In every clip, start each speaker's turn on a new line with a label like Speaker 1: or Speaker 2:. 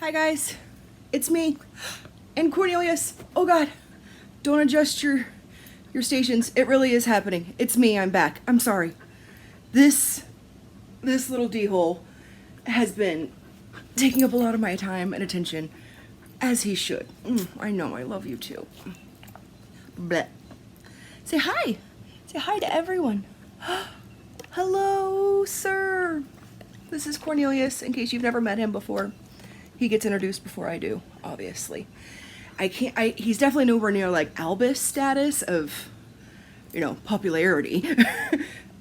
Speaker 1: Hi guys, it's me and Cornelius. Oh God, don't adjust your stations. It really is happening. It's me. I'm back. I'm sorry. This little d-hole has been taking up a lot of my time and attention, as he should. I know. I love you too. Bleh. Say hi. Say hi to everyone. Hello, sir. This is Cornelius. In case you've never met him before. He gets introduced before I do, obviously. He's definitely nowhere near like Albus status of, popularity.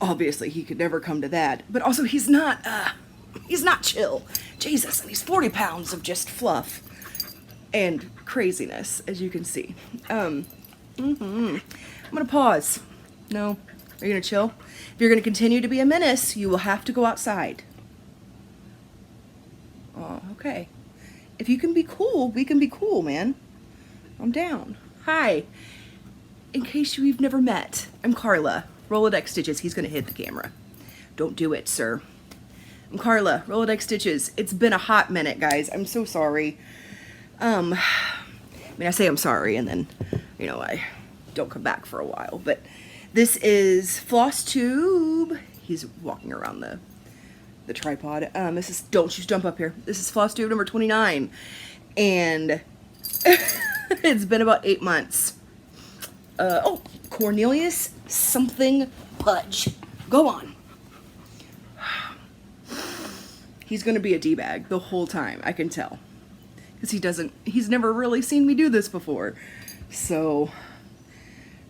Speaker 1: Obviously, he could never come to that. But also, he's not chill. Jesus, and he's 40 pounds of just fluff and craziness, as you can see. I'm gonna pause. No, are you gonna chill? If you're gonna continue to be a menace, you will have to go outside. Oh, okay. If you can be cool, we can be cool, man. I'm down. Hi. In case you've never met, I'm Carla. RoladexStitches. He's gonna hit the camera. Don't do it, sir. I'm Carla. RoladexStitches. It's been a hot minute, guys. I'm so sorry. I say I'm sorry, and then, I don't come back for a while. But this is Flosstube. He's walking around the tripod. This is, don't you jump up here. This is Flosstube number 29. And it's been about 8 months. Oh, Cornelius something Pudge. Go on. He's gonna be a D-bag the whole time, I can tell. Because he's never really seen me do this before. So,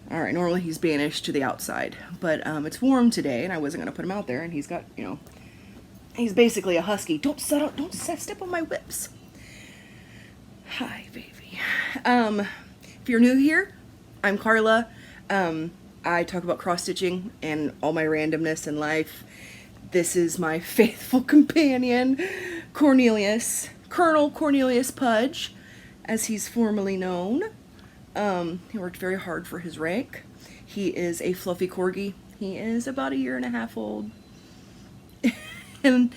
Speaker 1: alright, normally he's banished to the outside. But it's warm today, and I wasn't gonna put him out there, and he's got, he's basically a husky. Don't step on my whips. Hi, baby. If you're new here, I'm Carla. I talk about cross-stitching and all my randomness in life. This is my faithful companion, Cornelius. Colonel Cornelius Pudge, as he's formerly known. He worked very hard for his rank. He is a fluffy corgi. He is about 1.5 years old. And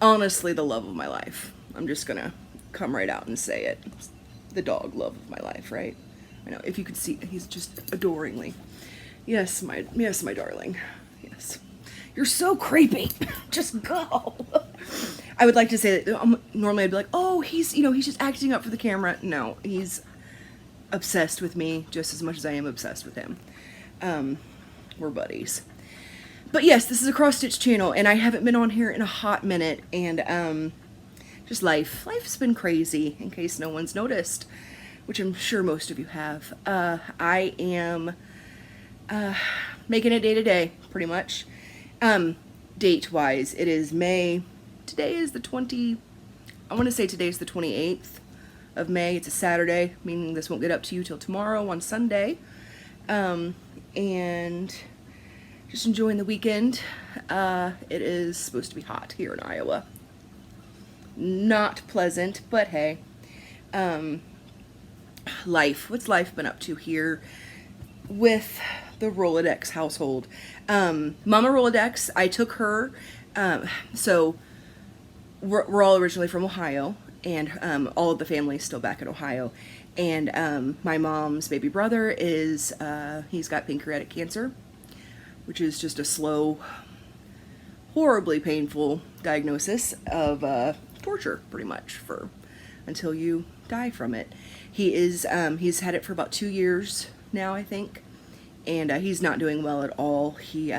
Speaker 1: honestly, the love of my life. I'm just gonna come right out and say it. The dog love of my life, right? I know, if you could see, he's just adoringly. Yes, my darling. Yes. You're so creepy. Just go. I would like to say that normally I'd be like, oh, he's just acting up for the camera. No, he's obsessed with me just as much as I am obsessed with him. We're buddies. But yes, this is a cross-stitch channel, and I haven't been on here in a hot minute, and just life. Life's been crazy, in case no one's noticed, which I'm sure most of you have. I am making it day to day, pretty much. Date-wise, it is May. Today is the 28th of May. It's a Saturday, meaning this won't get up to you till tomorrow on Sunday. And just enjoying the weekend. It is supposed to be hot here in Iowa. Not pleasant, but hey. Life. What's life been up to here with the Rolodex household? Mama Rolodex, I took her, so we're all originally from Ohio, and all of the family is still back in Ohio. And my mom's baby brother is, he's got pancreatic cancer, which is just a slow, horribly painful diagnosis of torture, pretty much, until you die from it. He's had it for about 2 years now, I think, and he's not doing well at all. He's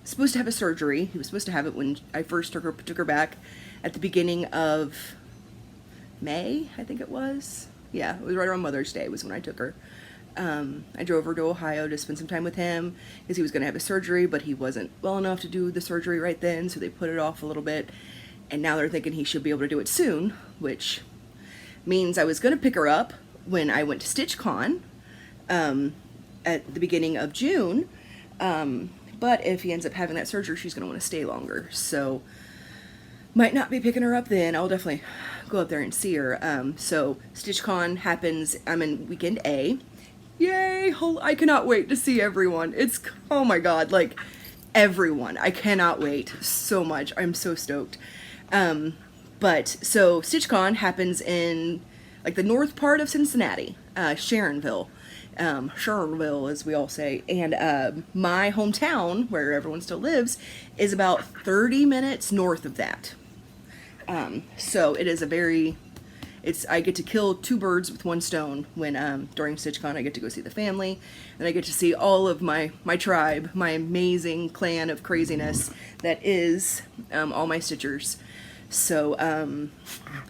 Speaker 1: supposed to have a surgery. He was supposed to have it when I first took her back at the beginning of May, I think it was. Yeah, it was right around Mother's Day was when I took her. I drove her to Ohio to spend some time with him because he was going to have a surgery, but he wasn't well enough to do the surgery right then, so they put it off a little bit. And now they're thinking he should be able to do it soon, which means I was going to pick her up when I went to StitchCon at the beginning of June. But if he ends up having that surgery, she's going to want to stay longer. So might not be picking her up then. I'll definitely go up there and see her. So StitchCon happens, I'm in weekend A. Yay! I cannot wait to see everyone. Oh my god, everyone. I cannot wait so much. I'm so stoked. But so StitchCon happens in like the north part of Cincinnati, Sharonville, as we all say, and my hometown, where everyone still lives, is about 30 minutes north of that. So it is I get to kill two birds with one stone when during StitchCon. I get to go see the family, and I get to see all of my tribe, my amazing clan of craziness that is all my Stitchers. So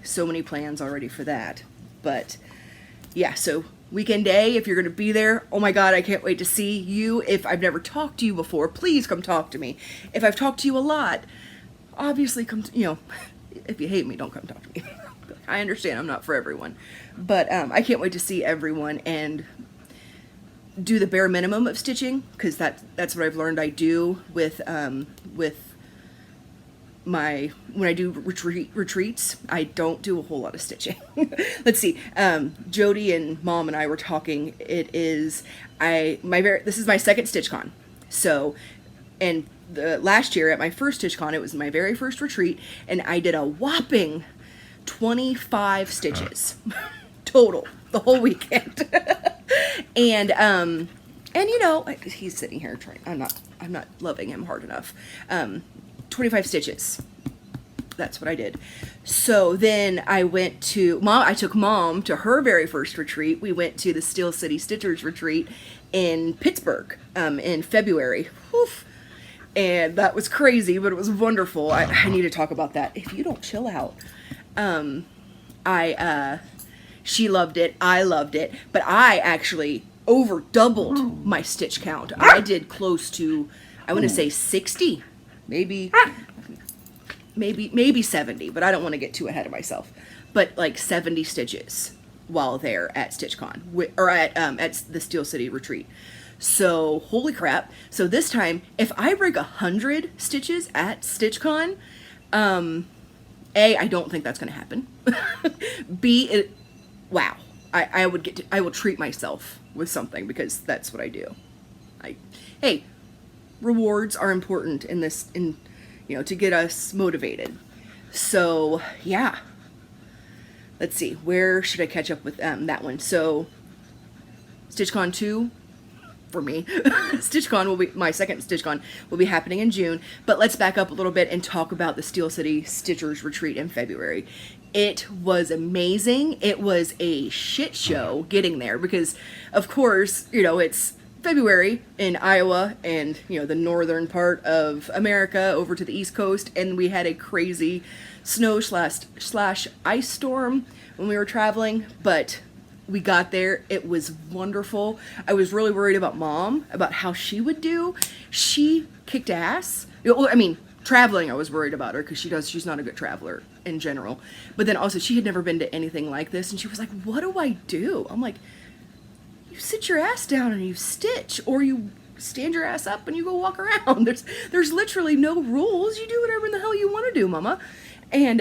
Speaker 1: so many plans already for that. But yeah, so weekend day, if you're going to be there, oh my God, I can't wait to see you. If I've never talked to you before, please come talk to me. If I've talked to you a lot, obviously come, if you hate me, don't come talk to me. I understand I'm not for everyone, but I can't wait to see everyone and do the bare minimum of stitching, because that's what I've learned I do with when I do retreats. I don't do a whole lot of stitching. Let's see. Jody and Mom and I were talking. This is my second StitchCon. So, and last year at my first StitchCon, it was my very first retreat, and I did a whopping 25 stitches total the whole weekend. and he's sitting here trying. I'm not loving him hard enough. 25 stitches. That's what I did. So then I took Mom to her very first retreat. We went to the Steel City Stitchers retreat in Pittsburgh in February. Oof. And that was crazy, but it was wonderful. I need to talk about that. If you don't chill out. She loved it. I loved it. But I actually over doubled my stitch count. I did close to, I want to say 60. Maybe 70, but I don't want to get too ahead of myself. But like 70 stitches while there at StitchCon, or at the Steel City retreat. So holy crap! So this time, if I break 100 stitches at StitchCon, A, I don't think that's going to happen. B, wow! I will treat myself with something, because that's what I do. Hey. Rewards are important to get us motivated. So yeah, let's see, where should I catch up with that one? So StitchCon 2 for me. StitchCon will be my second StitchCon will be happening in June, but let's back up a little bit and talk about the Steel City Stitchers retreat in February. It was amazing. It was a shit show getting there, because of course, it's February in Iowa and, the northern part of America over to the East Coast, and we had a crazy snow slash ice storm when we were traveling, but we got there. It was wonderful. I was really worried about Mom, about how she would do. She kicked ass. Traveling, I was worried about her, because she's not a good traveler in general, but then also she had never been to anything like this, and she was like, what do I do? I'm like, you sit your ass down and you stitch, or you stand your ass up and you go walk around. There's literally no rules. You do whatever in the hell you want to do, Mama. And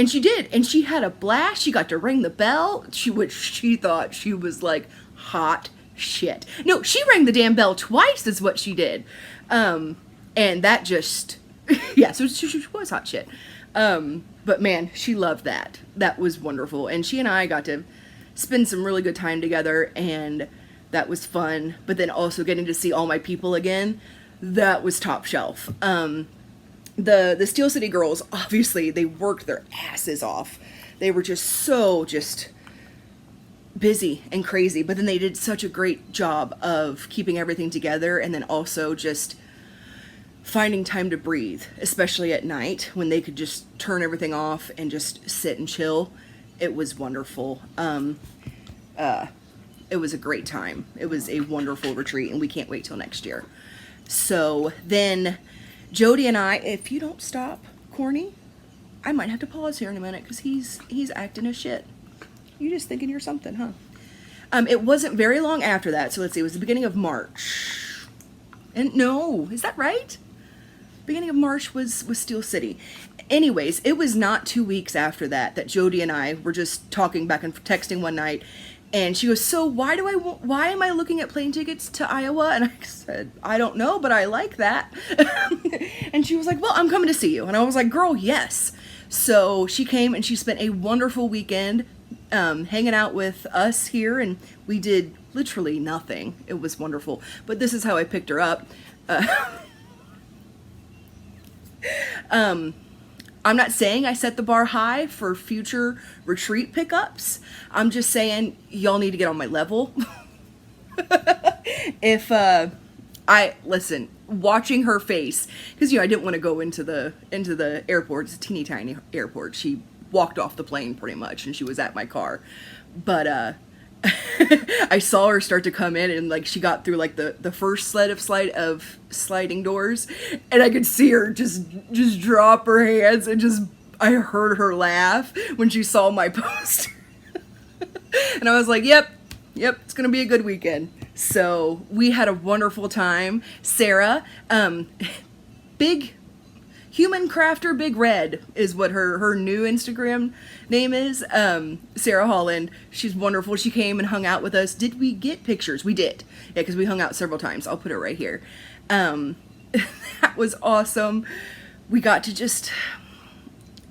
Speaker 1: she did, and she had a blast. She got to ring the bell, which she thought she was like hot shit. No, she rang the damn bell twice is what she did. And that just, yeah, so she was hot shit. But man, she loved that. That was wonderful. And she and I got to spend some really good time together, and that was fun. But then also getting to see all my people again, that was top shelf. The Steel City girls, obviously, they worked their asses off. They were just busy and crazy, but then they did such a great job of keeping everything together, and then also just finding time to breathe, especially at night when they could just turn everything off and just sit and chill. It was wonderful. It was a great time. It was a wonderful retreat, and we can't wait till next year. So then Jody and I, if you don't stop, Corny, I might have to pause here in a minute, because he's acting as shit. You just thinking you're something, huh? It wasn't very long after that, so let's see, it was the beginning of March. And no, is that right? Beginning of March was Steel City. Anyways, it was not 2 weeks after that Jody and I were just talking back and texting one night, and she goes, so why am I looking at plane tickets to Iowa? And I said, I don't know, but I like that. And she was like, well, I'm coming to see you. And I was like, girl, yes. So she came and she spent a wonderful weekend hanging out with us here, and we did literally nothing. It was wonderful. But this is how I picked her up. I'm not saying I set the bar high for future retreat pickups. I'm just saying y'all need to get on my level. If listen, watching her face, because I didn't want to go into the airport. It's a teeny tiny airport. She walked off the plane pretty much, and she was at my car. But I saw her start to come in, and like she got through like the first sled of sliding doors, and I could see her just drop her hands, and I heard her laugh when she saw my poster. And I was like, yep, it's gonna be a good weekend. So we had a wonderful time. Sarah, big Human Crafter Big Red is what her new Instagram name is. Sarah Holland. She's wonderful. She came and hung out with us. Did we get pictures? We did. Yeah, because we hung out several times. I'll put it right here. That was awesome. We got to just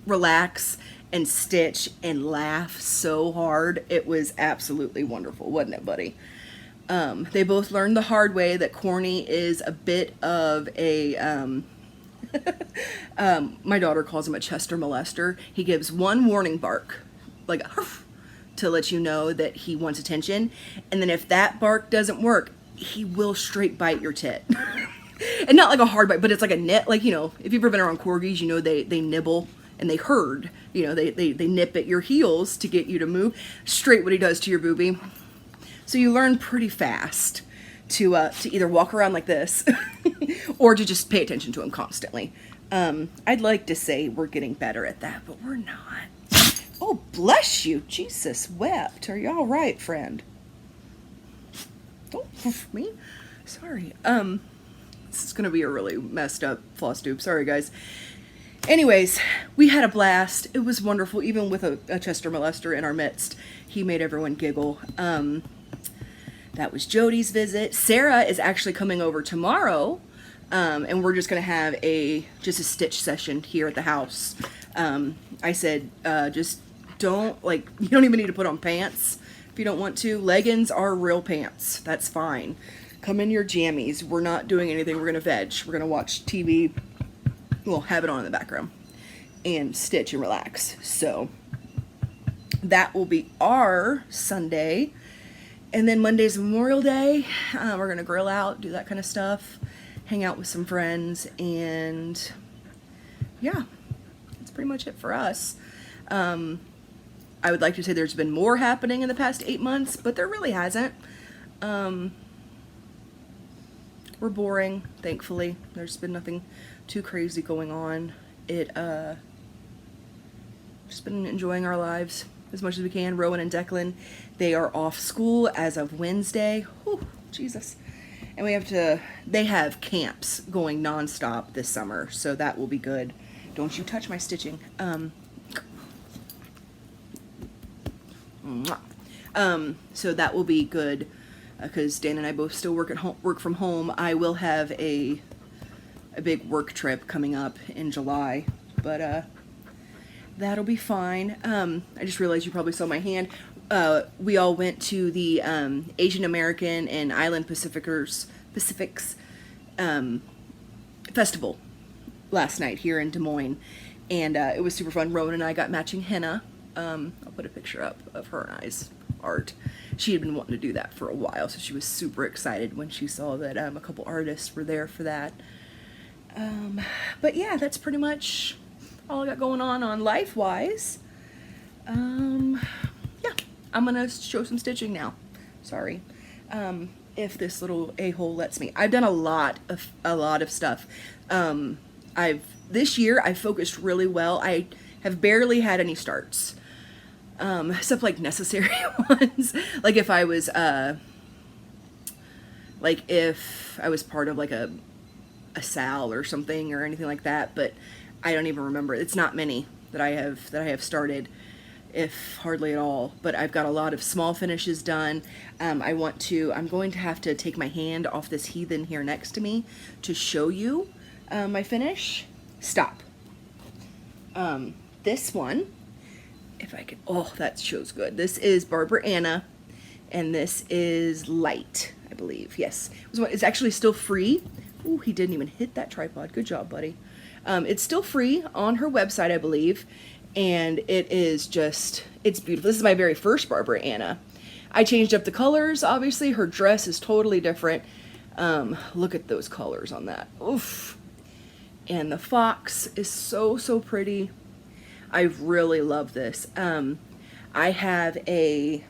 Speaker 1: relax and stitch and laugh so hard. It was absolutely wonderful, wasn't it, buddy? They both learned the hard way that Corny is a bit of a... my daughter calls him a Chester molester. He gives one warning bark, like to let you know that he wants attention, and then if that bark doesn't work, he will straight bite your tit. And not like a hard bite, but it's like a nip. Like, if you've ever been around corgis, they nibble and they herd. They nip at your heels to get you to move. Straight what he does to your boobie. So you learn pretty fast to either walk around like this or to just pay attention to him constantly. I'd like to say we're getting better at that, but we're not. Oh, bless you. Jesus wept. Are you all right, friend? Don't hoof me. Sorry. This is going to be a really messed up Flosstube. Sorry, guys. Anyways, we had a blast. It was wonderful. Even with a Chester molester in our midst, he made everyone giggle. That was Jody's visit. Sarah is actually coming over tomorrow, and we're just going to have just a stitch session here at the house. I said, just don't, you don't even need to put on pants if you don't want to. Leggings are real pants. That's fine. Come in your jammies. We're not doing anything. We're going to veg. We're going to watch TV. We'll have it on in the background and stitch and relax. So that will be our Sunday. And then Monday's Memorial Day. We're going to grill out, do that kind of stuff, hang out with some friends, and yeah, that's pretty much it for us. I would like to say there's been more happening in the past 8 months, but there really hasn't. We're boring, thankfully. There's been nothing too crazy going on. Just been enjoying our lives as much as we can. Rowan and Declan, they are off school as of Wednesday. Whew, Jesus. And they have camps going nonstop this summer, so that will be good. Don't you touch my stitching. So that will be good, because Dan and I both still work from home. I will have a big work trip coming up in July, but that'll be fine. I just realized you probably saw my hand. We all went to the Asian American and Island Pacifics festival last night here in Des Moines, and it was super fun. Rowan and I got matching henna. I'll put a picture up of her and I's art. She had been wanting to do that for a while, so she was super excited when she saw that a couple artists were there for that. But yeah, that's pretty much all I got going on life-wise. Yeah, I'm gonna show some stitching now. Sorry. If this little a-hole lets me. I've done a lot of stuff. This year I focused really well. I have barely had any starts. Except like necessary ones. Like if I was part of like a SAL or something or anything like that, but I don't even remember. It's not many that I have started, if hardly at all. But I've got a lot of small finishes done. I'm going to have to take my hand off this heathen here next to me to show you my finish. Stop. this one, if I can, oh, that shows good. This is Barbara Anna, and this is Light, I believe. Yes, it's actually still free. Ooh, he didn't even hit that tripod. Good job, buddy. It's still free on her website, I believe, and it is just, it's beautiful. This is my very first Barbara Anna. I changed up the colors, obviously. Her dress is totally different. Look at those colors on that. Oof. And the fox is so, so pretty. I really love this. I have I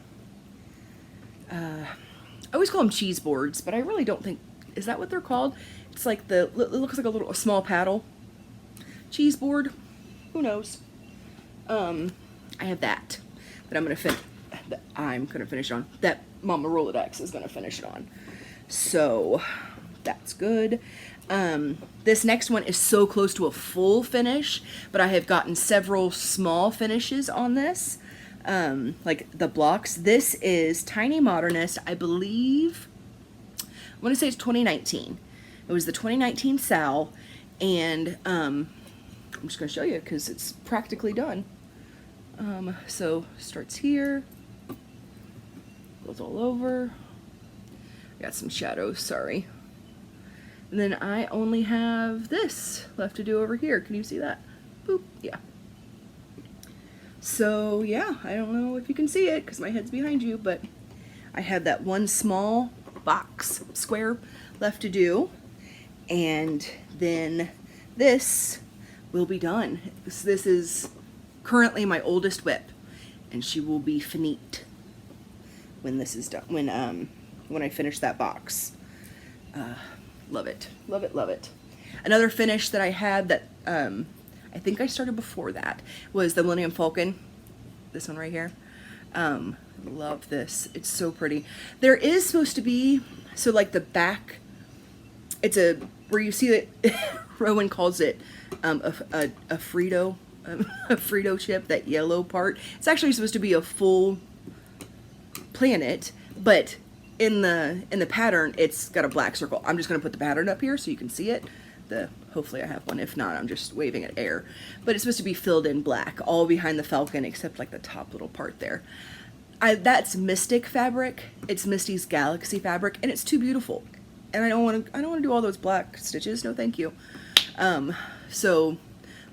Speaker 1: always call them cheese boards, but I really don't think, is that what they're called? It's like it looks like a small paddle. Cheese board, who knows? I have that I'm gonna finish on. That Mama Rolodex is gonna finish it on. So that's good. This next one is so close to a full finish, but I have gotten several small finishes on this, like the blocks. This is Tiny Modernist, I believe. I want to say it's 2019. It was the 2019 Sal, and I'm just going to show you because it's practically done. So starts here, goes all over. Got some shadows, sorry. And then I only have this left to do over here. Can you see that? Boop, yeah. So yeah, I don't know if you can see it because my head's behind you, but I have that one small box square left to do. And then this will be done. This is currently my oldest whip, and she will be finite when this is done, when I finish that box. Love it, love it, love it. Another finish that I had that I think I started before that was the Millennium Falcon. This one right here. Love this. It's so pretty. There is supposed to be, so like the back, it's where you see that Rowan calls it a Frito, a Frito chip, that yellow part. It's actually supposed to be a full planet, but in the pattern, it's got a black circle. I'm just going to put the pattern up here so you can see it. Hopefully I have one. If not, I'm just waving at air. But it's supposed to be filled in black, all behind the falcon except like the top little part there. That's Mystic fabric. It's Misty's Galaxy fabric, and it's too beautiful. And I don't want to do all those black stitches. No, thank you. So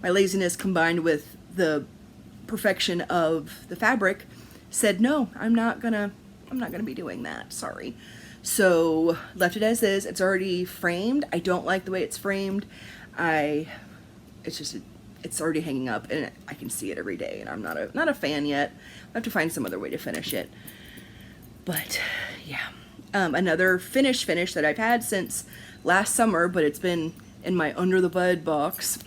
Speaker 1: my laziness combined with the perfection of the fabric said no. I'm not gonna be doing that. Sorry. So left it as is. It's already framed. I don't like the way it's framed. It's already hanging up, and I can see it every day, and I'm not a fan yet. I have to find some other way to finish it. But yeah, another finish that I've had since last summer, but it's been in my under the bud box,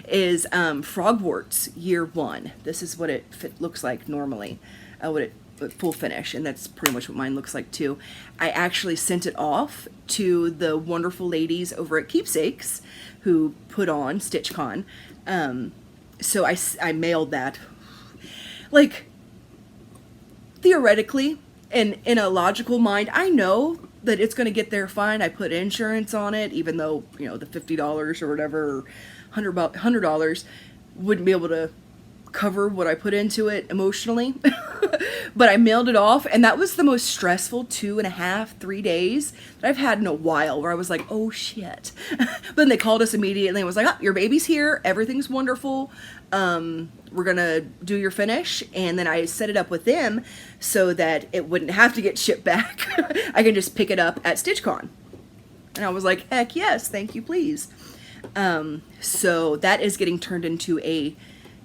Speaker 1: is Frogwarts Year 1. This is what it looks like normally, full finish, and that's pretty much what mine looks like too. I actually sent it off to the wonderful ladies over at Keepsakes who put on StitchCon. So I mailed that. Like, theoretically, and in a logical mind, I know that it's going to get there fine. I put insurance on it, even though, you know, the $50 or whatever, or $100 wouldn't be able to cover what I put into it emotionally. But I mailed it off, and that was the most stressful 2.5, 3 days that I've had in a while, where I was like, oh shit. But then they called us immediately and was like, oh, your baby's here, everything's wonderful, we're gonna do your finish. And then I set it up with them so that it wouldn't have to get shipped back. I can just pick it up at StitchCon. And I was like, heck yes, thank you, please. So that is getting turned into a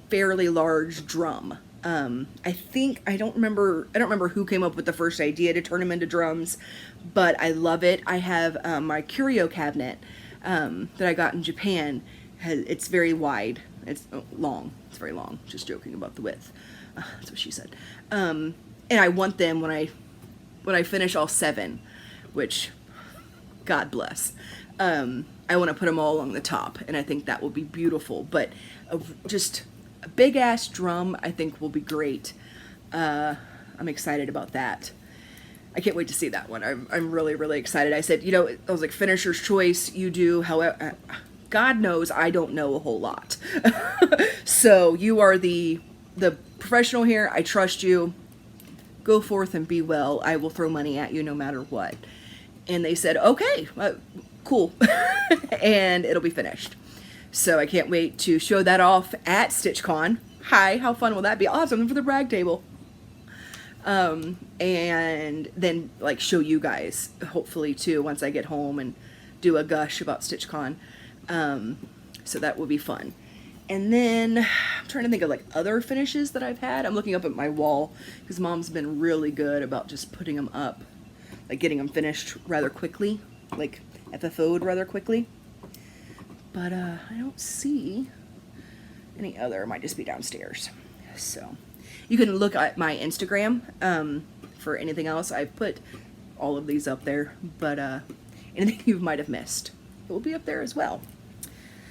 Speaker 1: fairly large drum. I don't remember who came up with the first idea to turn them into drums, but I love it. I have my curio cabinet that I got in Japan. It's very wide. It's long. It's very long. Just joking about the width. That's what she said. And I want them when I finish all 7, which God bless. I want to put them all along the top, and I think that will be beautiful. But just a big ass drum, I think, will be great. I'm excited about that. I can't wait to see that one. I'm really, really excited. I said, I was like, finisher's choice, you do. However, God knows I don't know a whole lot. So you are the professional here. I trust you. Go forth and be well. I will throw money at you no matter what. And they said, okay, cool. And it'll be finished. So I can't wait to show that off at StitchCon. Hi, how fun will that be? I'll have something for the brag table. And then like show you guys, hopefully too, once I get home and do a gush about StitchCon. So that will be fun. And then I'm trying to think of like other finishes that I've had. I'm looking up at my wall because Mom's been really good about just putting them up, like getting them finished rather quickly, like FFO'd rather quickly. But I don't see any other. It might just be downstairs. So you can look at my Instagram for anything else. I've put all of these up there, but anything you might have missed, it will be up there as well.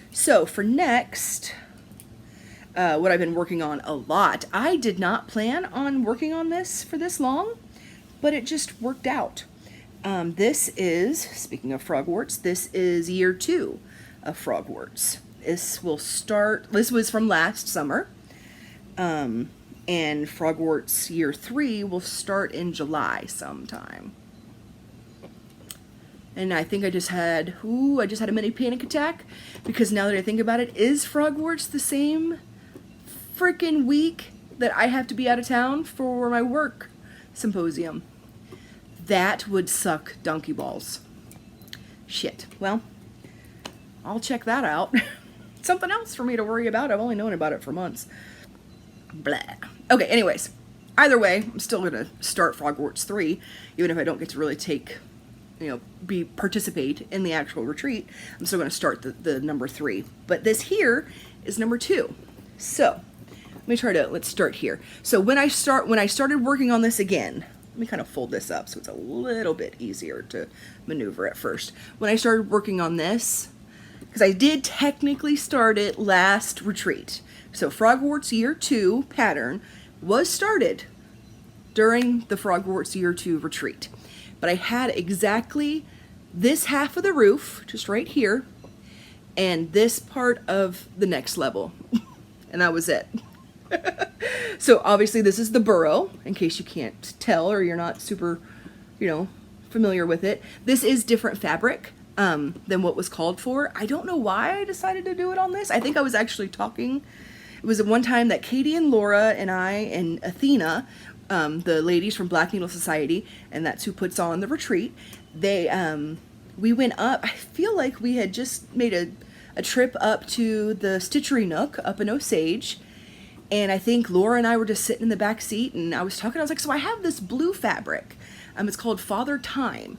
Speaker 1: So for next, what I've been working on a lot, I did not plan on working on this for this long, but it just worked out. This is, speaking of frogworts, this is year 2 of frogworts. This will start, this was from last summer, and frogworts year 3 will start in July sometime. And I think I just had a mini panic attack, because now that I think about it, is frogworts the same freaking week that I have to be out of town for my work symposium? That would suck donkey balls. Shit. Well, I'll check that out. Something else for me to worry about. I've only known about it for months. Blah. Okay, anyways. Either way, I'm still going to start Frogworts 3, even if I don't get to really take, participate in the actual retreat. I'm still going to start the number 3. But this here is number 2. So, let's start here. So when I started working on this again, let me kind of fold this up so it's a little bit easier to maneuver at first. When I started working on this, because I did technically start it last retreat. So Frogworts Year 2 pattern was started during the Frogworts Year 2 retreat. But I had exactly this half of the roof, just right here, and this part of the next level. And that was it. So obviously this is the burrow, in case you can't tell or you're not super, familiar with it. This is different fabric than what was called for. I don't know why I decided to do it on this. I think I was actually talking. It was one time that Katie and Laura and I and Athena, the ladies from Black Needle Society, and that's who puts on the retreat, we went up. I feel like we had just made a trip up to the Stitchery Nook up in Osage. And I think Laura and I were just sitting in the back seat, and I was talking. I was like, so I have this blue fabric. It's called Father Time.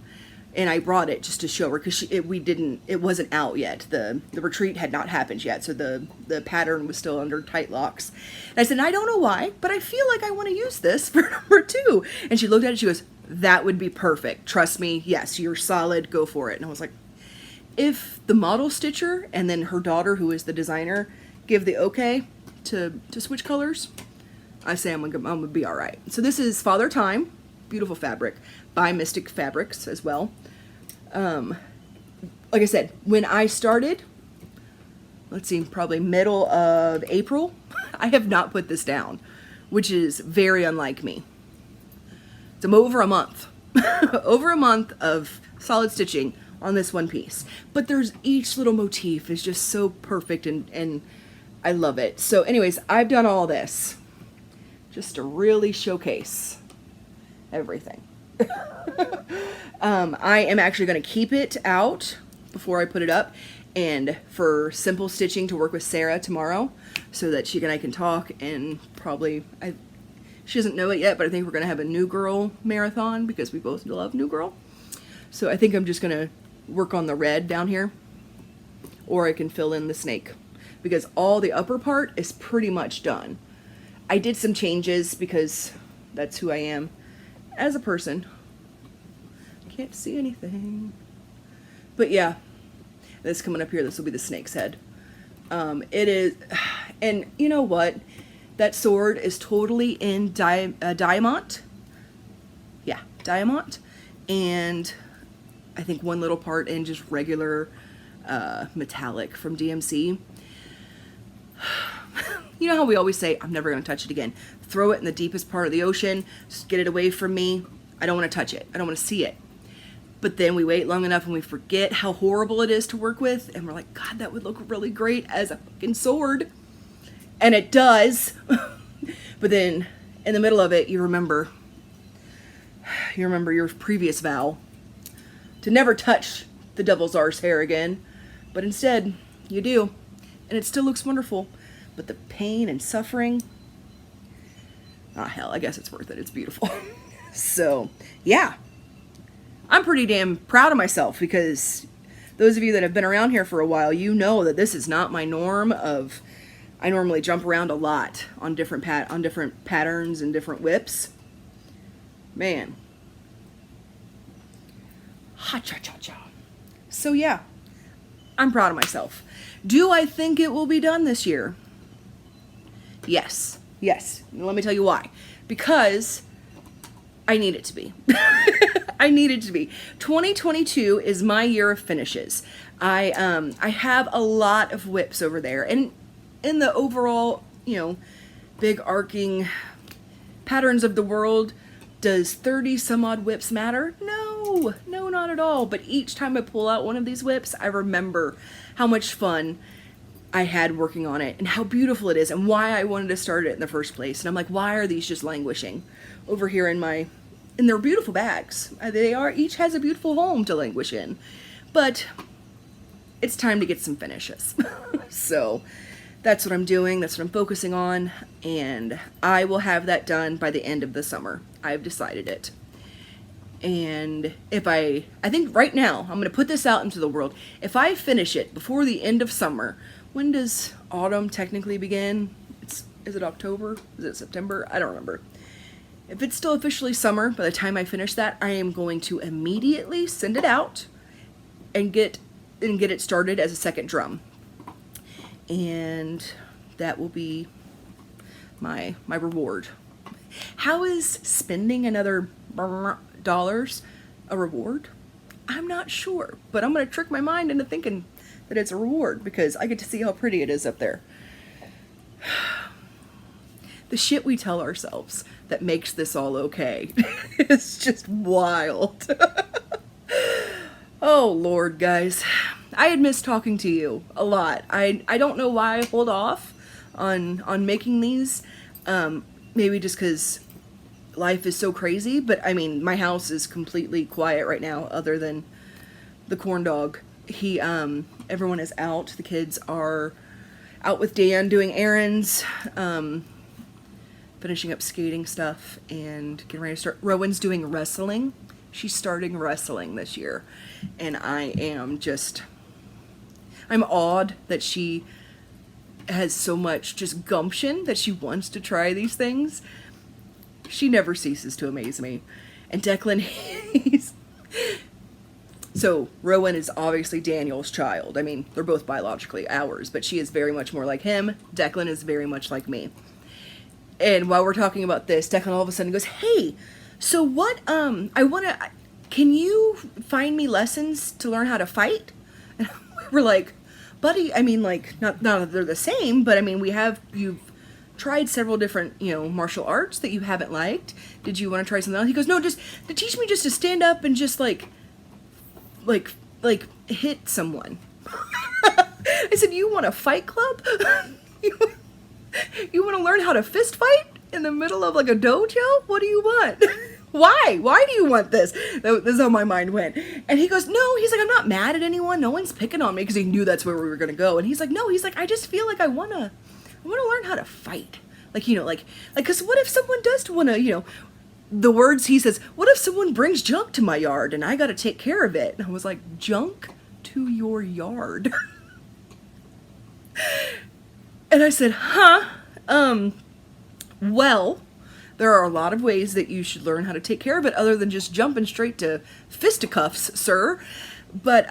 Speaker 1: And I brought it just to show her, because it wasn't out yet. The retreat had not happened yet, so the pattern was still under tight locks. And I said, I don't know why, but I feel like I want to use this for number 2. And she looked at it, she goes, that would be perfect. Trust me, yes, you're solid, go for it. And I was like, if the model stitcher and then her daughter, who is the designer, give the okay to switch colors, I say I'm gonna be all right. So this is Father Time, beautiful fabric, by Mystic Fabrics as well. Like I said, when I started, let's see, probably middle of April, I have not put this down, which is very unlike me. It's over a month, over a month of solid stitching on this one piece. But each little motif is just so perfect, and I love it. So anyways, I've done all this just to really showcase everything. I am actually going to keep it out before I put it up, and for simple stitching to work with Sarah tomorrow, so that she and I can talk, and probably, she doesn't know it yet, but I think we're going to have a New Girl marathon, because we both love New Girl. So I think I'm just going to work on the red down here, or I can fill in the snake, because all the upper part is pretty much done. I did some changes because that's who I am as a person. Can't see anything. But yeah, this coming up here, this will be the snake's head. It is, and you know what? That sword is totally in diamond. Yeah, diamond. And I think one little part in just regular metallic from DMC. You know how we always say, I'm never going to touch it again. Throw it in the deepest part of the ocean. Just get it away from me. I don't want to touch it. I don't want to see it. But then we wait long enough and we forget how horrible it is to work with. And we're like, God, that would look really great as a fucking sword. And it does. But then in the middle of it, you remember your previous vow to never touch the devil's arse hair again. But instead, you do. And it still looks wonderful. But the pain and suffering, hell, I guess it's worth it. It's beautiful. So, yeah. I'm pretty damn proud of myself because those of you that have been around here for a while, you know that this is not my norm of... I normally jump around a lot on different patterns and different whips. Man. Ha-cha-cha-cha. So yeah, I'm proud of myself. Do I think it will be done this year? Yes. Yes. Let me tell you why. Because I need it to be. I need it to be. 2022 is my year of finishes. I have a lot of whips over there, and in the overall, big arcing patterns of the world, does 30 some odd whips matter? No, not at all. But each time I pull out one of these whips, I remember how much fun I had working on it and how beautiful it is and why I wanted to start it in the first place. And I'm like, why are these just languishing over here in their beautiful bags? Each has a beautiful home to languish in, but it's time to get some finishes. So that's what I'm doing. That's what I'm focusing on. And I will have that done by the end of the summer. I've decided it. And I think right now, I'm going to put this out into the world. If I finish it before the end of summer, when does autumn technically begin? Is it October? Is it September? I don't remember. If it's still officially summer, by the time I finish that, I am going to immediately send it out and get it started as a second drum. And that will be my reward. How is spending another dollars a reward? I'm not sure, but I'm going to trick my mind into thinking that it's a reward because I get to see how pretty it is up there. The shit we tell ourselves that makes this all okay is just wild. Oh, Lord, guys. I had missed talking to you a lot. I don't know why I hold off on making these. Maybe just because life is so crazy. But, I mean, my house is completely quiet right now other than the corn dog. Everyone is out. The kids are out with Dan doing errands, finishing up skating stuff, and getting ready to start. Rowan's doing wrestling. She's starting wrestling this year. And I'm awed that she has so much just gumption that she wants to try these things. She never ceases to amaze me. And Declan, so Rowan is obviously Daniel's child. I mean, they're both biologically ours, but she is very much more like him. Declan is very much like me. And while we're talking about this, Declan all of a sudden goes, "Hey, so what, can you find me lessons to learn how to fight?" And we're like, "Buddy, I mean, like, not that they're the same, but I mean, you've tried several different, martial arts that you haven't liked. Did you want to try something else?" He goes, "No, just to teach me just to stand up and just like hit someone." I said, "You want a fight club? You want to learn how to fist fight in the middle of like a dojo? What do you want? Why? Why do you want this?" This is how my mind went. And he goes, "No," he's like, "I'm not mad at anyone. No one's picking on me," because he knew that's where we were going to go. And he's like, "No," he's like, "I just feel like I want to learn how to fight. Because what if someone does want to, the words he says, what if someone brings junk to my yard and I got to take care of it?" And I was like, "Junk to your yard?" And I said, well, there are a lot of ways that you should learn how to take care of it other than just jumping straight to fisticuffs, sir. But,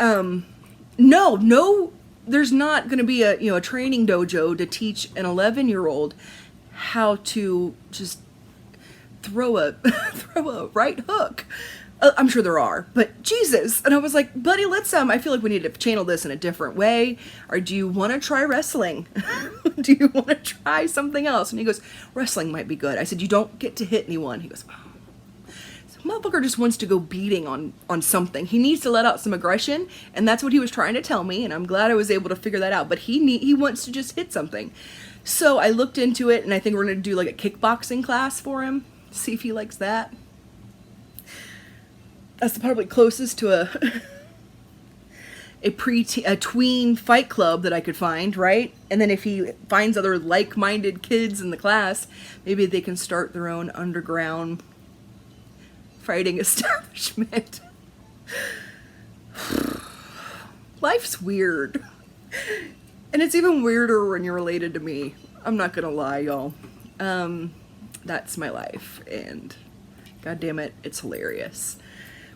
Speaker 1: no, there's not going to be a training dojo to teach an 11-year-old how to just throw a right hook. I'm sure there are, but Jesus. And I was like, buddy, I feel like we need to channel this in a different way. Or do you want to try wrestling? Do you want to try something else? And he goes, wrestling might be good. I said, you don't get to hit anyone. He goes, oh. So motherfucker just wants to go beating on something. He needs to let out some aggression. And that's what he was trying to tell me. And I'm glad I was able to figure that out. But he wants to just hit something. So I looked into it, and I think we're going to do like a kickboxing class for him. See if he likes that. That's probably closest to a tween fight club that I could find, right? And then if he finds other like-minded kids in the class, maybe they can start their own underground fighting establishment. Life's weird. And it's even weirder when you're related to me. I'm not gonna lie, y'all. That's my life, and god damn it, it's hilarious.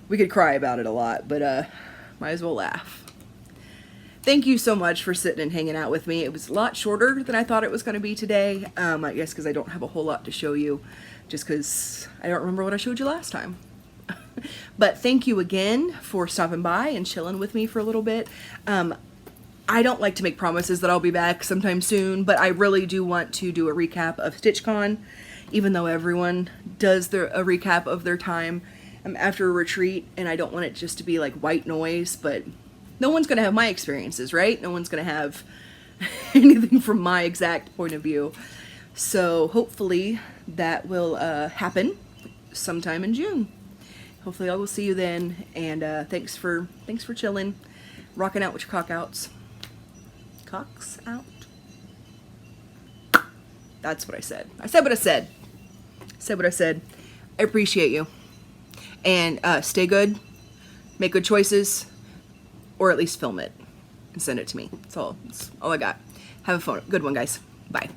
Speaker 1: We could cry about it a lot, but might as well laugh. Thank you so much for sitting and hanging out with me. It was a lot shorter than I thought it was going to be today. I guess because I don't have a whole lot to show you, just because I don't remember what I showed you last time. But thank you again for stopping by and chilling with me for a little bit. I don't like to make promises that I'll be back sometime soon, but I really do want to do a recap of StitchCon, even though everyone does a recap of their time after a retreat, and I don't want it just to be like white noise, but no one's going to have my experiences, right? No one's going to have anything from my exact point of view. So hopefully that will happen sometime in June. Hopefully I will see you then, and thanks for chilling, rocking out with your cock outs. Cocks out? That's what I said. I said what I said. Said what I said. I appreciate you. And stay good, make good choices, or at least film it and send it to me. That's all I got. Have a good one, guys. Bye.